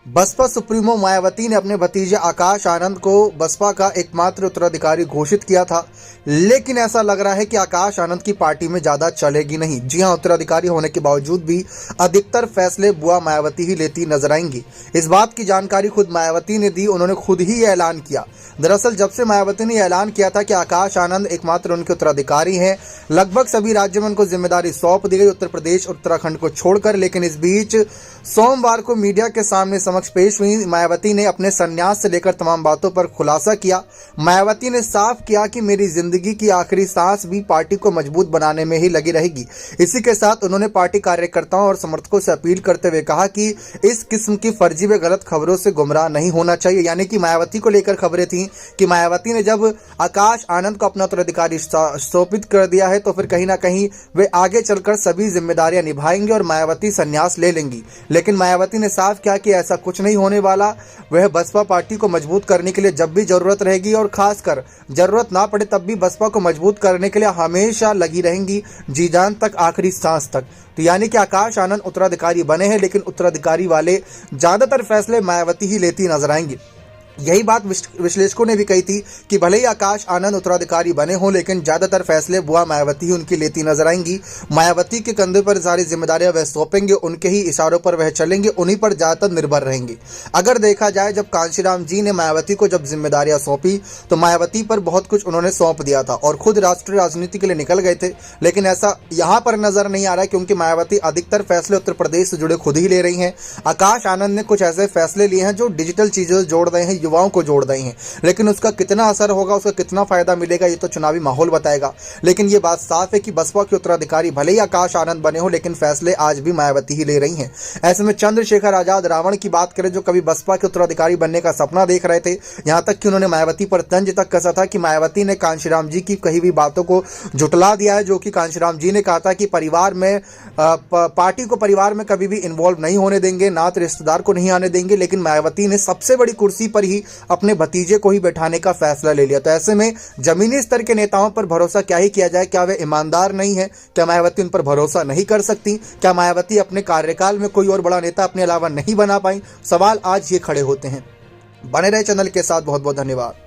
Baspa supremo Mayawati ने अपने भतीजे आकाश आनंद को बसपा का एकमात्र उत्तराधिकारी घोषित किया था, लेकिन ऐसा लग रहा है कि आकाश आनंद की पार्टी में ज्यादा चलेगी नहीं। जी हां, उत्तराधिकारी होने के बावजूद भी अधिकतर फैसले बुआ मायावती ही लेती नजर आएंगी। इस बात की जानकारी खुद मायावती ने दी, उन्होंने खुद ही ये ऐलान किया। दरअसल जब से मायावती ने ऐलान किया था कि आकाश आनंद एकमात्र उनके उत्तराधिकारी हैं, लगभग सभी राज्यों में उनको जिम्मेदारी सौंप दी गई, उत्तर प्रदेश और उत्तराखंड को छोड़कर। लेकिन इस बीच सोमवार को मीडिया के सामने समक्ष पेश हुई मायावती ने अपने संन्यास से लेकर तमाम बातों पर खुलासा किया। मायावती ने साफ किया कि मेरी जिंदगी की आखिरी सांस भी पार्टी को मजबूत बनाने में ही लगी रहेगी। इसी के साथ उन्होंने पार्टी कार्यकर्ताओं और समर्थकों से अपील करते हुए कहा कि इस किस्म की फर्जी व गलत खबरों से गुमराह नहीं होना चाहिए। यानी कि मायावती को लेकर खबरें थी कि मायावती ने जब आकाश आनंद को अपना उत्तराधिकारी सौंपित कर दिया है तो फिर कहीं ना कहीं वे आगे चलकर सभी जिम्मेदारियां निभाएंगे और मायावती संन्यास ले लेंगी। लेकिन मायावती ने साफ किया कि ऐसा कुछ नहीं होने वाला। वह बसपा पार्टी को मजबूत करने के लिए जब भी जरूरत रहेगी और खासकर जरूरत ना पड़े तब भी बसपा को मजबूत करने के लिए हमेशा लगी रहेंगी, जी जान तक, आखिरी सांस तक। तो यानी कि आकाश आनंद उत्तराधिकारी बने हैं, लेकिन उत्तराधिकारी वाले ज्यादातर फैसले मायावती ही लेती नजर आएंगी। यही बात विश्लेषकों ने भी कही थी कि भले ही आकाश आनंद उत्तराधिकारी बने हों, लेकिन ज्यादातर फैसले बुआ मायावती ही उनकी लेती नजर आएंगी। मायावती के कंधे पर सारी जिम्मेदारियां वह सौंपेंगे, उनके ही इशारों पर वह चलेंगे, उन्हीं पर ज्यादातर निर्भर रहेंगे। अगर देखा जाए, जब कांशीराम जी ने मायावती को जब जिम्मेदारियां सौंपी तो मायावती पर बहुत कुछ उन्होंने सौंप दिया था और खुद राष्ट्रीय राजनीति के लिए निकल गए थे। लेकिन ऐसा यहाँ पर नजर नहीं आ रहा है, क्योंकि मायावती अधिकतर फैसले उत्तर प्रदेश से जुड़े खुद ही ले रही हैं। आकाश आनंद ने कुछ ऐसे फैसले लिए हैं जो डिजिटल चीजों से जोड़ रहे हैं, युवाओं को जोड़ रहे हैं। लेकिन उसका कितना असर होगा, उसका कितना फायदा मिलेगा, ये तो चुनावी माहौल बताएगा। लेकिन ये बात साफ है कि बसपा के उत्तराधिकारी भले ही आकाश आनंद बने हो, लेकिन फैसले आज भी मायावती ही ले रही हैं। ऐसे में चंद्रशेखर आजाद रावण की बात करें, जो कभी बसपा के उत्तराधिकारी बनने का सपना देख रहे थे, यहां तक कि उन्होंने मायावती पर तंज तक कसा था कि मायावती ने कांशीराम जी की कही हुई बातों को जुटला दिया है। जो कि कांशीराम जी ने कहा था कि परिवार में पार्टी को परिवार में कभी भी इन्वॉल्व नहीं होने देंगे, नात रिश्तेदार को नहीं आने देंगे। लेकिन मायावती ने सबसे बड़ी कुर्सी पर ही अपने भतीजे को ही बैठाने का फैसला ले लिया। तो ऐसे में जमीनी स्तर के नेताओं पर भरोसा क्या ही किया जाए? क्या वे ईमानदार नहीं है? क्या मायावती उन पर भरोसा नहीं कर सकती? क्या मायावती अपने कार्यकाल में कोई और बड़ा नेता अपने अलावा नहीं बना पाई? सवाल आज ये खड़े होते हैं। बने रहे चैनल के साथ। बहुत बहुत धन्यवाद।